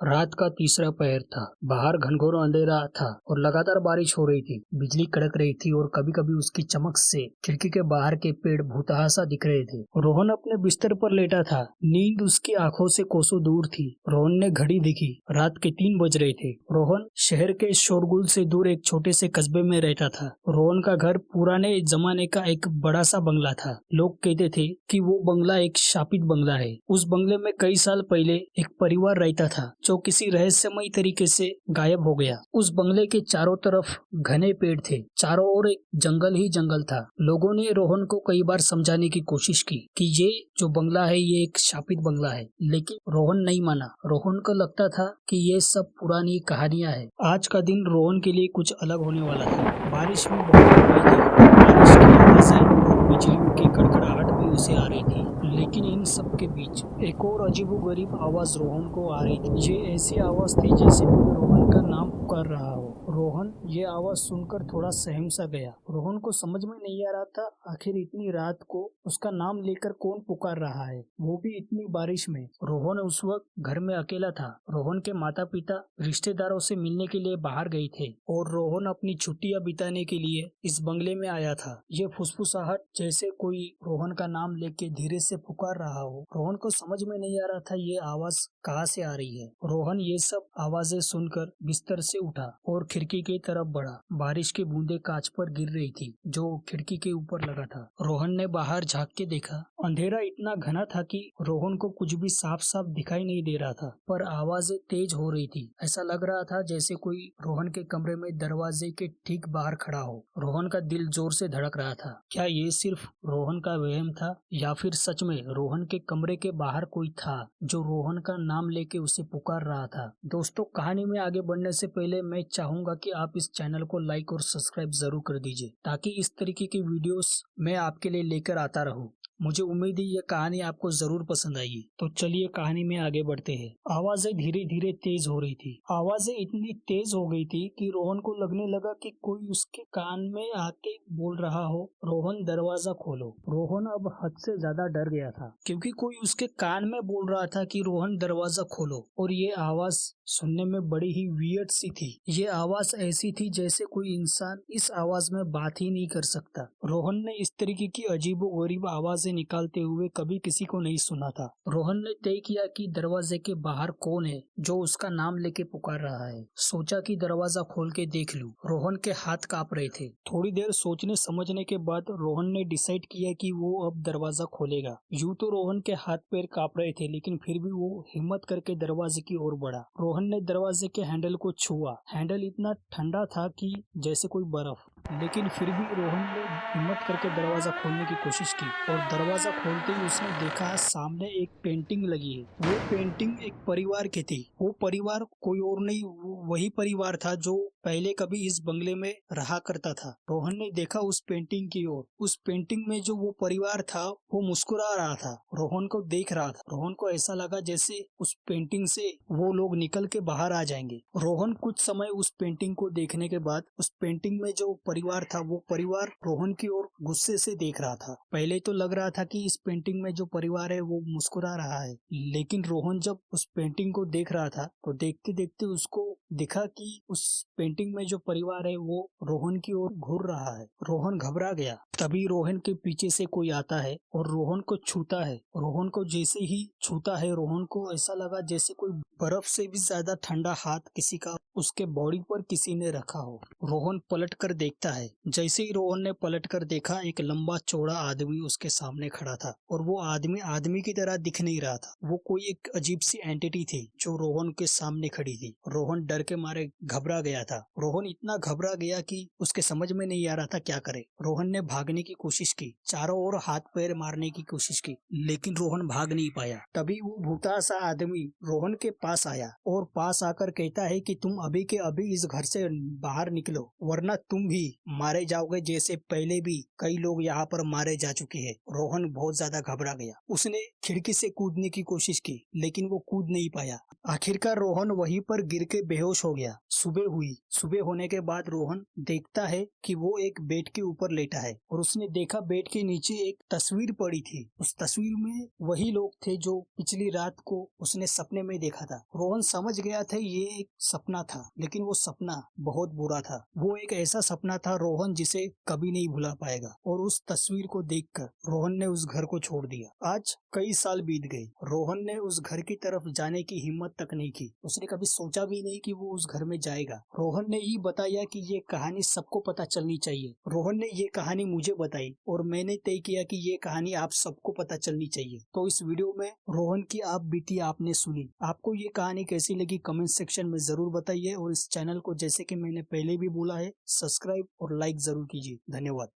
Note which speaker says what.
Speaker 1: रात का तीसरा पहर था। बाहर घनघोर अंधेरा था और लगातार बारिश हो रही थी। बिजली कड़क रही थी और कभी कभी उसकी चमक से खिड़की के बाहर के पेड़ भूतहासा दिख रहे थे। रोहन अपने बिस्तर पर लेटा था। नींद उसकी आंखों से कोसों दूर थी। रोहन ने घड़ी देखी। रात के 3 बज रहे थे। रोहन शहर के शोरगुल से दूर एक छोटे से कस्बे में रहता था। रोहन का घर पुराने जमाने का एक बड़ा सा बंगला था। लोग कहते थे कि वो बंगला एक शापित बंगला है। उस बंगले में कई साल पहले एक परिवार रहता था जो किसी रहस्यमय तरीके से गायब हो गया। उस बंगले के चारों तरफ घने पेड़ थे। चारों ओर एक जंगल ही जंगल था। लोगों ने रोहन को कई बार समझाने की कोशिश की कि ये जो बंगला है ये एक शापित बंगला है, लेकिन रोहन नहीं माना। रोहन को लगता था कि ये सब पुरानी कहानियां हैं। आज का दिन रोहन के लिए कुछ अलग होने वाला था। बारिश भी बहुत हो रही थी। बारिश की आवाजें और बिजलियों की कड़कड़ाहट भी उसे आ रही थी। लेकिन इन सब के बीच एक और अजीबोगरीब आवाज रोहन को आ रही थी। ये ऐसी आवाज थी जैसे कोई रोहन का नाम पुकार रहा हो। रोहन ये आवाज सुनकर थोड़ा सहम सा गया। रोहन को समझ में नहीं आ रहा था आखिर इतनी रात को उसका नाम लेकर कौन पुकार रहा है, वो भी इतनी बारिश में। रोहन उस वक्त घर में अकेला था। रोहन के माता पिता रिश्तेदारों से मिलने के लिए बाहर गए थे और रोहन अपनी छुट्टियां बिताने के लिए इस बंगले में आया था। ये फुसफुसाहट जैसे कोई रोहन का नाम लेके धीरे से पुकार रहा हो। रोहन को समझ में नहीं आ रहा था ये आवाज कहाँ से आ रही है। रोहन ये सब आवाजें सुनकर बिस्तर से उठा और खिड़की की तरफ बढ़ा। बारिश की बूंदें कांच पर गिर रही थी जो खिड़की के ऊपर लगा था। रोहन ने बाहर झांक के देखा। अंधेरा इतना घना था कि रोहन को कुछ भी साफ साफ दिखाई नहीं दे रहा था, पर आवाजें तेज हो रही थी। ऐसा लग रहा था जैसे कोई रोहन के कमरे में दरवाजे के ठीक बाहर खड़ा हो। रोहन का दिल जोर से धड़क रहा था। क्या ये सिर्फ रोहन का वहम था या फिर सच में रोहन के कमरे के बाहर कोई था जो रोहन का नाम लेके उसे पुकार रहा था। दोस्तों, कहानी में आगे बढ़ने से पहले मैं चाहूंगा कि आप इस चैनल को लाइक और सब्सक्राइब जरूर कर दीजिए ताकि इस तरीके की वीडियोस मैं आपके लिए लेकर आता रहूं। मुझे उम्मीद है ये कहानी आपको जरूर पसंद आएगी। तो चलिए कहानी में आगे बढ़ते हैं। आवाजें धीरे धीरे तेज हो रही थी। आवाजें इतनी तेज हो गई थी कि रोहन को लगने लगा कि कोई उसके कान में आके बोल रहा हो, रोहन दरवाजा खोलो। रोहन अब हद से ज्यादा डर गया था क्योंकि कोई उसके कान में बोल रहा था कि रोहन दरवाजा खोलो। और ये आवाज सुनने में बड़ी ही वियर्ड सी थी। ये आवाज ऐसी थी जैसे कोई इंसान इस आवाज में बात ही नहीं कर सकता। रोहन ने इस तरीके की अजीबोगरीब आवाजें निकालते हुए कभी किसी को नहीं सुना था। रोहन ने तय किया कि दरवाजे के बाहर कौन है जो उसका नाम लेके पुकार रहा है। सोचा कि दरवाजा खोल के देख लूं। रोहन के हाथ कांप रहे थे। थोड़ी देर सोचने समझने के बाद रोहन ने डिसाइड किया कि वो अब दरवाजा खोलेगा। यूं तो रोहन के हाथ पैर कांप रहे थे, लेकिन फिर भी वो हिम्मत करके दरवाजे की ओर बढ़ा। रोहन ने दरवाजे के हैंडल को छुआ। हैंडल इतना ठंडा था कि जैसे कोई बर्फ, लेकिन फिर भी रोहन ने हिम्मत करके दरवाजा खोलने की कोशिश की और दरवाजा खोलते ही उसने देखा सामने एक पेंटिंग लगी है। वो पेंटिंग एक परिवार की थी। वो परिवार कोई और नहीं, वही परिवार था जो पहले कभी इस बंगले में रहा करता था। रोहन ने देखा उस पेंटिंग की ओर। उस पेंटिंग में जो वो परिवार था वो मुस्कुरा रहा था, रोहन को देख रहा था। रोहन को ऐसा लगा जैसे उस पेंटिंग से वो लोग निकल के बाहर आ जाएंगे। रोहन कुछ समय उस पेंटिंग को देखने के बाद उस पेंटिंग में जो परिवार था वो परिवार रोहन की ओर गुस्से से देख रहा था। पहले तो लग रहा था कि इस पेंटिंग में जो परिवार है वो मुस्कुरा रहा है, लेकिन रोहन जब उस पेंटिंग को देख रहा था तो देखते देखते उसको दिखा कि उस पेंटिंग में जो परिवार है वो रोहन की ओर घूर रहा है। रोहन घबरा गया। तभी रोहन के पीछे से कोई आता है और रोहन को छूता है। रोहन को जैसे ही छूता है, रोहन को ऐसा लगा जैसे कोई बर्फ से भी ज्यादा ठंडा हाथ किसी का उसके बॉडी पर किसी ने रखा हो। रोहन पलट कर देखता है। जैसे ही रोहन ने पलट कर देखा, एक लंबा चौड़ा आदमी उसके सामने खड़ा था और वो आदमी आदमी की तरह दिख नहीं रहा था। वो कोई एक अजीब सी एंटिटी थी जो रोहन के सामने खड़ी थी। रोहन डर के मारे घबरा गया था। रोहन इतना घबरा गया कि उसके समझ में नहीं आ रहा था क्या करे। रोहन ने भागने की कोशिश की, चारों ओर हाथ पैर मारने की कोशिश की, लेकिन रोहन भाग नहीं पाया। तभी वो भूता सा आदमी रोहन के पास आया और पास आकर कहता है कि तुम अभी के अभी इस घर से बाहर निकलो, वरना तुम भी मारे जाओगे जैसे पहले भी कई लोग यहाँ पर मारे जा चुके हैं। रोहन बहुत ज्यादा घबरा गया। उसने खिड़की से कूदने की कोशिश की, लेकिन वो कूद नहीं पाया। आखिरकार रोहन वहीं पर गिर के बेहोश हो गया। सुबह हुई। सुबह होने के बाद रोहन देखता है कि वो एक बेड के ऊपर लेटा है और उसने देखा बेड के नीचे एक तस्वीर पड़ी थी। उस तस्वीर में वही लोग थे जो पिछली रात को उसने सपने में देखा था। रोहन समझ गया था ये एक सपना था, लेकिन वो सपना बहुत बुरा था। वो एक ऐसा सपना था रोहन जिसे कभी नहीं भुला पाएगा। और उस तस्वीर को देखकर रोहन ने उस घर को छोड़ दिया। आज कई साल बीत गए, रोहन ने उस घर की तरफ जाने की हिम्मत तक नहीं की। उसने कभी सोचा भी नहीं कि वो उस घर में जाएगा। रोहन ने ही बताया कि ये कहानी सबको पता चलनी चाहिए। रोहन ने ये कहानी मुझे बताई और मैंने तय किया कि ये कहानी आप सबको पता चलनी चाहिए। तो इस वीडियो में रोहन की आप बीती आपने सुनी। आपको ये कहानी कैसी लगी कमेंट सेक्शन में जरूर बताइए और इस चैनल को, जैसे कि मैंने पहले भी बोला है, सब्सक्राइब और लाइक जरूर कीजिए। धन्यवाद।